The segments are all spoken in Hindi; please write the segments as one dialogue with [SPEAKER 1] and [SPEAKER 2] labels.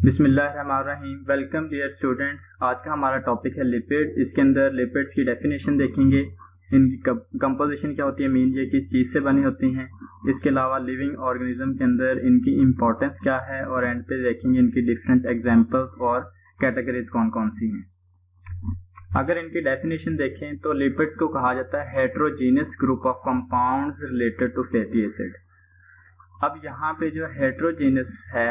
[SPEAKER 1] बिस्मिल्लाहिर्रहमानिर्रहीम। Welcome dear students. आज का हमारा टॉपिक है लिपिड। इसके अंदर लिपिड्स की डेफिनेशन देखेंगे, इनकी कंपोजिशन क्या होती है, मेन ये किस चीज़ से बनी होती हैं, इसके अलावा लिविंग ऑर्गेनिज्म के अंदर इनकी इम्पोर्टेंस क्या है, और एंड पे देखेंगे इनकी डिफरेंट एग्जांपल्स और कैटेगरीज कौन कौन सी हैं। अगर इनकी डेफिनेशन देखें तो लिपिड को कहा जाता है heterogeneous group of compounds related to fatty acid. अब यहाँ पे जो हेट्रोजीनियस है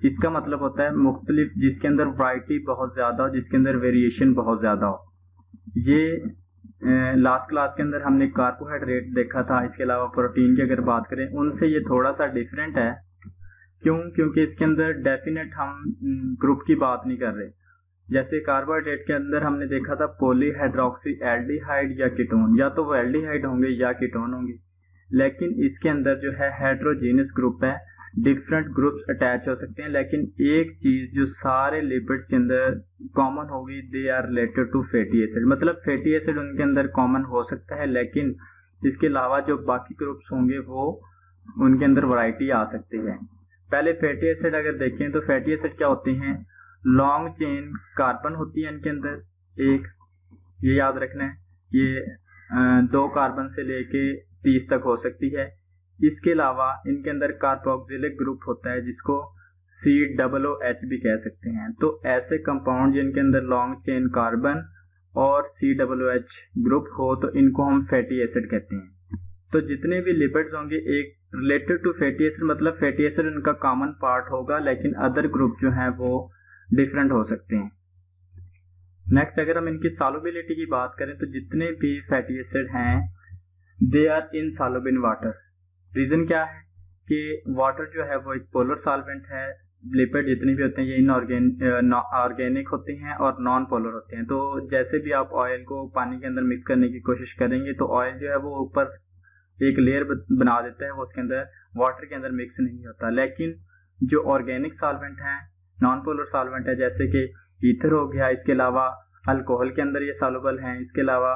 [SPEAKER 1] इसका मतलब होता है मुख्तलिफ, जिसके अंदर वैरायटी बहुत ज़्यादा हो, जिसके अंदर वेरिएशन बहुत ज़्यादा हो। ये लास्ट क्लास के अंदर हमने कार्बोहाइड्रेट देखा था। इसके अलावा प्रोटीन की अगर बात करें उनसे ये थोड़ा सा डिफरेंट है। क्योंकि इसके अंदर डेफिनेट हम ग्रुप की बात नहीं कर रहे। जैसे कार्बोहाइड्रेट के अंदर हमने देखा था पॉलीहाइड्रोक्सी एल्डिहाइड या कीटोन, या तो वो एल्डिहाइड होंगे या कीटोन होंगे। लेकिन इसके अंदर जो है हेट्रोजीनियस ग्रुप है, डिफरेंट ग्रुप्स अटैच हो सकते हैं, लेकिन एक चीज जो सारे लिपिड के अंदर कॉमन होगी, they are related to fatty acid. मतलब फैटी एसिड उनके अंदर कॉमन हो सकता है, लेकिन इसके अलावा जो बाकी ग्रुप्स होंगे वो उनके अंदर वैरायटी आ सकती है। पहले फैटी एसिड अगर देखें तो फैटी एसिड क्या होते हैं, लॉन्ग चेन कार्बन होती है इनके अंदर एक, ये याद रखना है, ये 2 कार्बन से लेके 30 तक हो सकती है। इसके अलावा इनके अंदर कार्बोक्सिलिक ग्रुप होता है जिसको COOH भी कह सकते हैं। तो ऐसे कंपाउंड जिनके अंदर लॉन्ग चेन कार्बन और COOH ग्रुप हो तो इनको हम फैटी एसिड कहते हैं। तो जितने भी लिपिड्स होंगे एक रिलेटेड टू फैटी एसिड, मतलब फैटी एसिड इनका कॉमन पार्ट होगा, लेकिन अदर ग्रुप जो हैं वो डिफरेंट हो सकते हैं। नेक्स्ट अगर हम इनकी सॉल्युबिलिटी की बात करें तो जितने भी फैटी एसिड हैं they are insoluble in water. Reason क्या है कि वाटर जो है वो एक पोलर सॉल्वेंट है। लिपिड जितने भी होते हैं ये ऑर्गेनिक होते हैं और नॉन पोलर होते हैं। तो जैसे भी आप ऑयल को पानी के अंदर मिक्स करने की कोशिश करेंगे तो ऑयल जो है वो ऊपर एक लेयर बना देता है, वो उसके अंदर वाटर के अंदर मिक्स नहीं होता। लेकिन जो ऑर्गेनिक सॉल्वेंट हैं, नॉन पोलर सॉल्वेंट है, जैसे कि ईथर हो गया, इसके अलावा अल्कोहल के अंदर ये सॉल्युबल हैं, इसके अलावा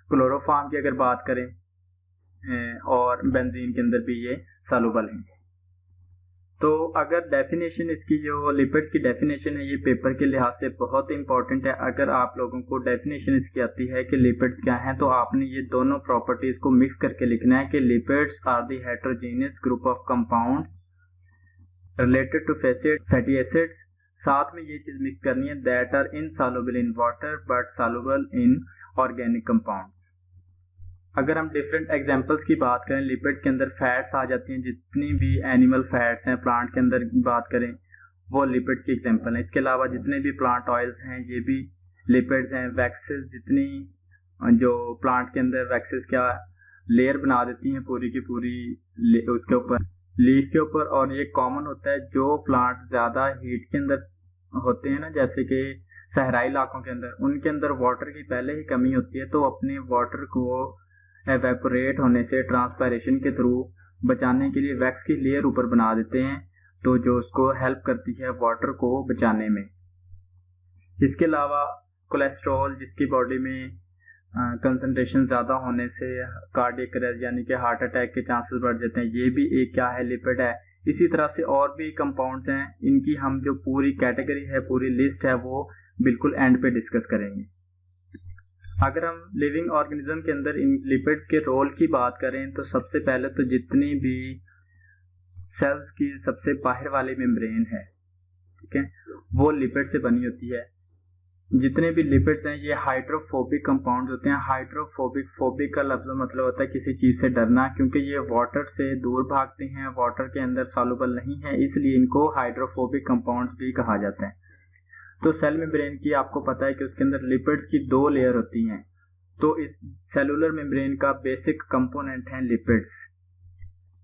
[SPEAKER 1] क्लोरोफॉर्म की अगर बात करें और बेंजीन के अंदर भी ये सॉल्युबल हैं। तो अगर डेफिनेशन इसकी जो लिपिड्स की डेफिनेशन है ये पेपर के लिहाज से बहुत इंपॉर्टेंट है। अगर आप लोगों को डेफिनेशन इसकी आती है कि लिपिड्स क्या हैं तो आपने ये दोनों प्रॉपर्टीज को मिक्स करके लिखना है कि lipids are the heterogeneous group of compounds related to fatty acids. साथ में ये चीज मिक्स करनी है that are insoluble in water but soluble in organic compounds. अगर हम डिफरेंट एग्जांपल्स की बात करें, लिपिड के अंदर फैट्स आ जाती हैं, जितनी भी एनिमल फैट्स हैं, प्लांट के अंदर बात करें वो लिपिड की एग्जांपल है। इसके अलावा जितने भी प्लांट ऑयल्स हैं ये भी लिपिड्स हैं। वैक्सेस, जितनी जो प्लांट के अंदर वैक्सेस क्या लेयर बना देती हैं पूरी की पूरी उसके ऊपर, लीफ के ऊपर, और ये कॉमन होता है जो प्लांट ज़्यादा हीट के अंदर होते हैं ना, जैसे कि सहराई इलाकों के अंदर, उनके अंदर वाटर की पहले ही कमी होती है, तो अपने वाटर को एवेपोरेट होने से ट्रांसपायरेशन के थ्रू बचाने के लिए वैक्स की लेयर ऊपर बना देते हैं, तो जो उसको हेल्प करती है वाटर को बचाने में। इसके अलावा कोलेस्ट्रॉल, जिसकी बॉडी में कंसंट्रेशन ज़्यादा होने से कार्डियक अरेस्ट यानी कि हार्ट अटैक के चांसेस बढ़ जाते हैं, ये भी एक क्या है, लिपिड है। इसी तरह से और भी कंपाउंड्स हैं, इनकी हम जो पूरी कैटेगरी है, पूरी लिस्ट है, वो बिल्कुल एंड पे डिस्कस करेंगे। अगर हम लिविंग ऑर्गेनिज्म के अंदर इन लिपिड्स के रोल की बात करें तो सबसे पहले तो जितनी भी सेल्स की सबसे बाहर वाली मेम्ब्रेन है, ठीक है, वो लिपिड से बनी होती है। जितने भी लिपिड्स हैं ये हाइड्रोफोबिक कंपाउंड होते हैं। फोबिक का लफ्ज़ मतलब होता है किसी चीज़ से डरना, क्योंकि ये वाटर से दूर भागते हैं, वाटर के अंदर सॉल्युबल नहीं है, इसलिए इनको हाइड्रोफोबिक कंपाउंड्स भी कहा जाता है। तो सेल मेम्ब्रेन की आपको पता है कि उसके अंदर लिपिड्स की 2 लेयर होती हैं। तो इस सेलुलर मेम्ब्रेन का बेसिक कंपोनेंट है लिपिड्स।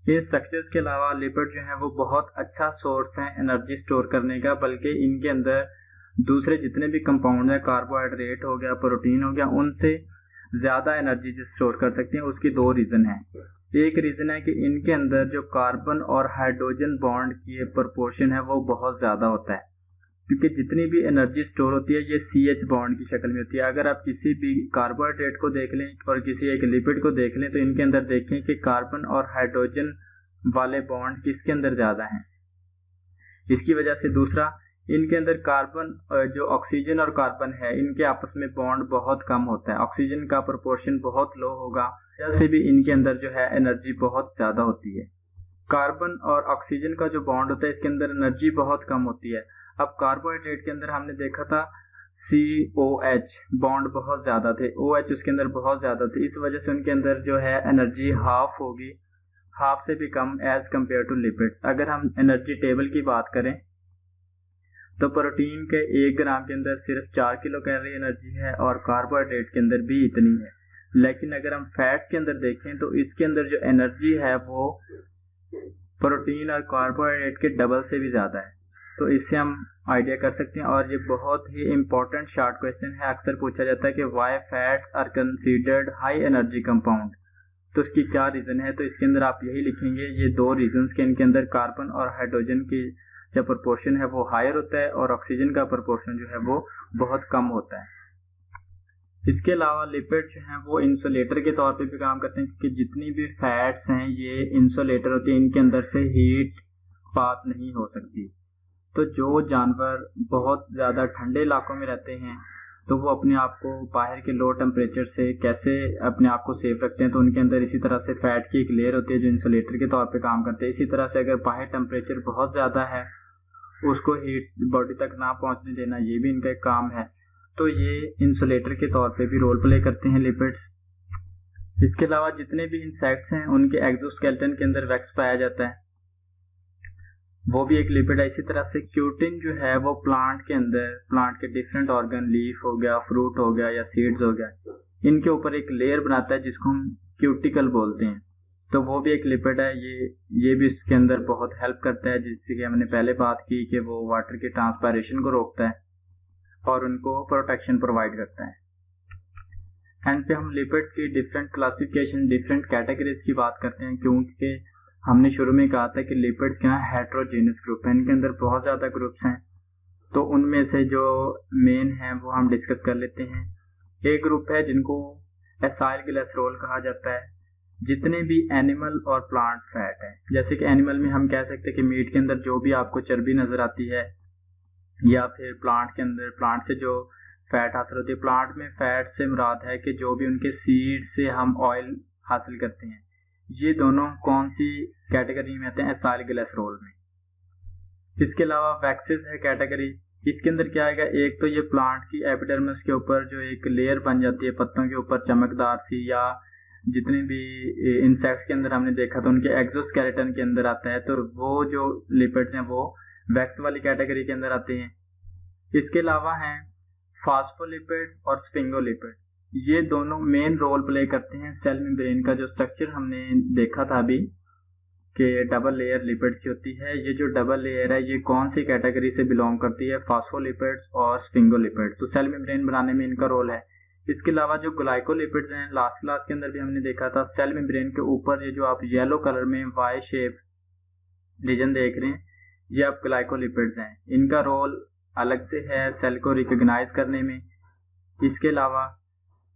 [SPEAKER 1] इस स्ट्रक्चर्स के अलावा लिपिड जो है वो बहुत अच्छा सोर्स है एनर्जी स्टोर करने का, बल्कि इनके अंदर दूसरे जितने भी कंपाउंड है, कार्बोहाइड्रेट हो गया, प्रोटीन हो गया, उनसे ज़्यादा एनर्जी जो स्टोर कर सकते हैं। उसकी 2 रीज़न है। एक रीज़न है कि इनके अंदर जो कार्बन और हाइड्रोजन बॉन्ड की प्रोपोर्शन है वो बहुत ज़्यादा होता है, क्योंकि जितनी भी एनर्जी स्टोर होती है ये CH बॉन्ड की शक्ल में होती है। अगर आप किसी भी कार्बोहाइड्रेट को देख लें और किसी एक लिपिड को देख लें तो इनके अंदर देखें कि कार्बन और हाइड्रोजन वाले बॉन्ड किसके अंदर ज़्यादा हैं। इसकी वजह से दूसरा, इनके अंदर कार्बन जो ऑक्सीजन और कार्बन है इनके आपस में बॉन्ड बहुत कम होता है, ऑक्सीजन का प्रोपोर्शन बहुत लो होगा, जैसे भी इनके अंदर जो है एनर्जी बहुत ज़्यादा होती है। कार्बन और ऑक्सीजन का जो बॉन्ड होता है इसके अंदर एनर्जी बहुत कम होती है। अब कार्बोहाइड्रेट के अंदर हमने देखा था COH बॉन्ड बहुत ज़्यादा थे, OH उसके अंदर बहुत ज़्यादा थे, इस वजह से उनके अंदर जो है एनर्जी हाफ होगी, हाफ से भी कम एज कम्पेयर टू लिपिड। अगर हम एनर्जी टेबल की बात करें तो प्रोटीन के 1 ग्राम के अंदर सिर्फ 4 किलो कैलोरी एनर्जी है और कार्बोहाइड्रेट के अंदर भी इतनी है। लेकिन अगर हम फैट्स के अंदर देखें तो इसके अंदर जो एनर्जी है वो प्रोटीन और कार्बोहाइड्रेट के डबल से भी ज़्यादा है। तो इससे हम आइडिया कर सकते हैं। और ये बहुत ही इंपॉर्टेंट शॉर्ट क्वेश्चन है, अक्सर पूछा जाता है कि why fats are considered high energy compound, तो इसकी क्या रीज़न है। तो इसके अंदर आप यही लिखेंगे, ये 2 रीजंस के इनके अंदर कार्बन और हाइड्रोजन की जो प्रोपोर्शन है वो हायर होता है और ऑक्सीजन का प्रोपोर्शन जो है वो बहुत कम होता है। इसके अलावा लिपिड जो हैं वो इंसुलेटर के तौर पे भी काम करते हैं, क्योंकि जितनी भी फैट्स हैं ये इंसुलेटर होती है, इनके अंदर से हीट पास नहीं हो सकती। तो जो जानवर बहुत ज़्यादा ठंडे इलाकों में रहते हैं तो वो अपने आप को बाहर के लो टेम्परेचर से कैसे अपने आप को सेफ रखते हैं, तो उनके अंदर इसी तरह से फैट की एक लेयर होती है जो इंसुलेटर के तौर पे काम करते हैं। इसी तरह से अगर बाहर टेम्परेचर बहुत ज़्यादा है उसको हीट बॉडी तक ना पहुंचने देना, ये भी इनका एक काम है। तो ये इंसुलेटर के तौर पे भी रोल प्ले करते हैं लिपिड्स। इसके अलावा जितने भी इंसेक्ट्स हैं उनके एक्सोस्केलेटन के अंदर वैक्स पाया जाता है, वो भी एक लिपिड है। इसी तरह से क्यूटिन जो है वो प्लांट के अंदर, प्लांट के डिफरेंट ऑर्गन, लीफ हो गया, फ्रूट हो गया या सीड्स हो गया, इनके ऊपर एक लेयर बनाता है जिसको हम क्यूटिकल बोलते हैं, तो वो भी एक लिपिड है। ये भी इसके अंदर बहुत हेल्प करता है, जिससे कि हमने पहले बात की कि वो वाटर के ट्रांसपायरेशन को रोकता है और उनको प्रोटेक्शन प्रोवाइड करता है। एंड पे हम लिपिड्स की डिफरेंट क्लासिफिकेशन, डिफरेंट कैटेगरीज की बात करते हैं, क्योंकि हमने शुरू में कहा था कि लिपिड्स क्या है, हेट्रोजीनियस ग्रुप है, इनके अंदर बहुत ज़्यादा ग्रुप्स हैं। तो उनमें से जो मेन हैं वो हम डिस्कस कर लेते हैं। एक ग्रुप है जिनको एसाइल ग्लिसरॉल कहा जाता है। जितने भी एनिमल और प्लांट फैट है, जैसे कि एनिमल में हम कह सकते हैं कि मीट के अंदर जो भी आपको चर्बी नज़र आती है, या फिर प्लांट के अंदर प्लांट से जो फैट हासिल होती है, प्लांट में फैट से मुराद है कि जो भी उनके सीड से हम ऑयल हासिल करते हैं, ये दोनों कौन सी कैटेगरी में आते हैं, एसाइल ग्लिसरॉल में। इसके अलावा वैक्सेस है कैटेगरी, इसके अंदर क्या आएगा, एक तो ये प्लांट की एपिडर्मिस के ऊपर जो एक लेयर बन जाती है पत्तों के ऊपर चमकदार सी, या जितने भी इंसेक्ट्स के अंदर हमने देखा तो उनके एक्सोस्केलेटन के अंदर आता है, तो वो जो लिपिड्स हैं वो वैक्स वाली कैटेगरी के अंदर आते हैं। इसके अलावा हैं फॉस्फोलिपिड और स्फिंगोलिपिड, ये दोनों मेन रोल प्ले करते हैं सेल मेम्ब्रेन का जो स्ट्रक्चर हमने देखा था अभी कि डबल लेयर लिपिड्स की होती है। ये जो डबल लेयर है ये कौन सी कैटेगरी से बिलोंग करती है, फॉस्फोलिपिड्स और स्फिंगोलिपिड्स, तो सेल मेम्ब्रेन बनाने में इनका रोल है। इसके अलावा जो ग्लाइकोलिपिड्स हैं, लास्ट क्लास के अंदर भी हमने देखा था, सेल मेम्ब्रेन के ऊपर ये जो आप येलो कलर में वाई शेप रीजन देख रहे हैं, ये आप ग्लाइकोलिपिड्स हैं, इनका रोल अलग से है सेल को रिकॉग्नाइज करने में। इसके अलावा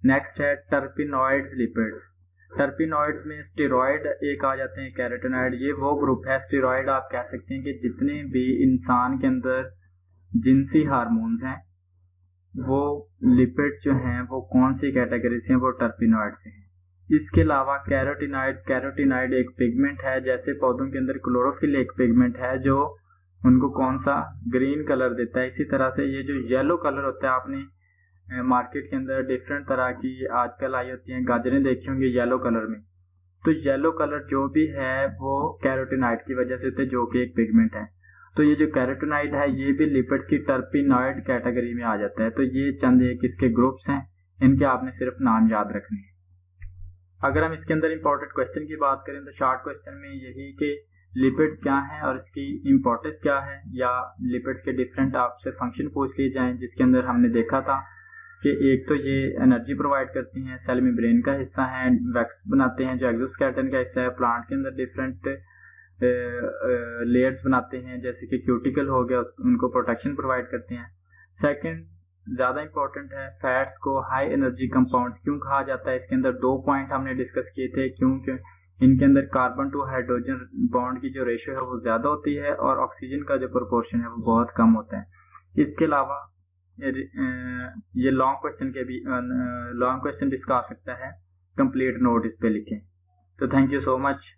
[SPEAKER 1] नेक्स्ट है टर्पिनॉइड्स लिपिड्स। टर्पिनॉइड्स में स्टेरॉइड एक आ जाते हैं, कैरोटीनॉइड, ये वो ग्रुप है। स्टेरॉइड आप कह सकते हैं कि जितने भी इंसान के अंदर जिनसी हार्मोन्स हैं वो लिपिड जो हैं वो कौन सी कैटेगरी से हैं, वो टर्पिनॉइड से हैं। इसके अलावा कैरोटीनॉइड एक पिगमेंट है, जैसे पौधों के अंदर क्लोरोफिल एक पिगमेंट है जो उनको कौन सा ग्रीन कलर देता है। इसी तरह से ये जो येलो कलर होता है, आपने मार्केट के अंदर डिफरेंट तरह की आजकल आई होती हैं गाजरें देखी होंगी येलो कलर में, तो येलो कलर जो भी है वो कैरोटीनॉइड की वजह से होता है, जो कि एक पिगमेंट है। तो ये जो कैरोटीनॉइड है ये भी लिपिड्स की टर्पिनॉइड कैटेगरी में आ जाता है। तो ये चंद एक इसके ग्रुप्स हैं, इनके आपने सिर्फ नाम याद रखने हैं। अगर हम इसके अंदर इंपॉर्टेंट क्वेश्चन की बात करें तो शॉर्ट क्वेश्चन में यही कि लिपिड क्या है और इसकी इंपॉर्टेंस क्या है, या लिपिड्स के डिफरेंट आपसे फंक्शन पूछ लिए जाएं, जिसके अंदर हमने देखा था कि एक तो ये एनर्जी प्रोवाइड करती हैं, सेल मेम्ब्रेन का हिस्सा है, वैक्स बनाते हैं जो एक्सोस्केलेटन का हिस्सा है, प्लांट के अंदर डिफरेंट लेयर्स बनाते हैं जैसे कि क्यूटिकल हो गया, उनको प्रोटेक्शन प्रोवाइड करते हैं। सेकंड ज़्यादा इंपॉर्टेंट है, फैट्स को हाई एनर्जी कंपाउंड क्यों कहा जाता है। इसके अंदर 2 पॉइंट हमने डिस्कस किए थे, क्योंकि इनके अंदर कार्बन टू हाइड्रोजन बॉन्ड की जो रेशियो है वो ज़्यादा होती है और ऑक्सीजन का जो प्रोपोर्शन है वो बहुत कम होता है। इसके अलावा ये लॉन्ग क्वेश्चन भी इसका आ सकता है। कंप्लीट नोट इस पे लिखें। तो थैंक यू सो मच।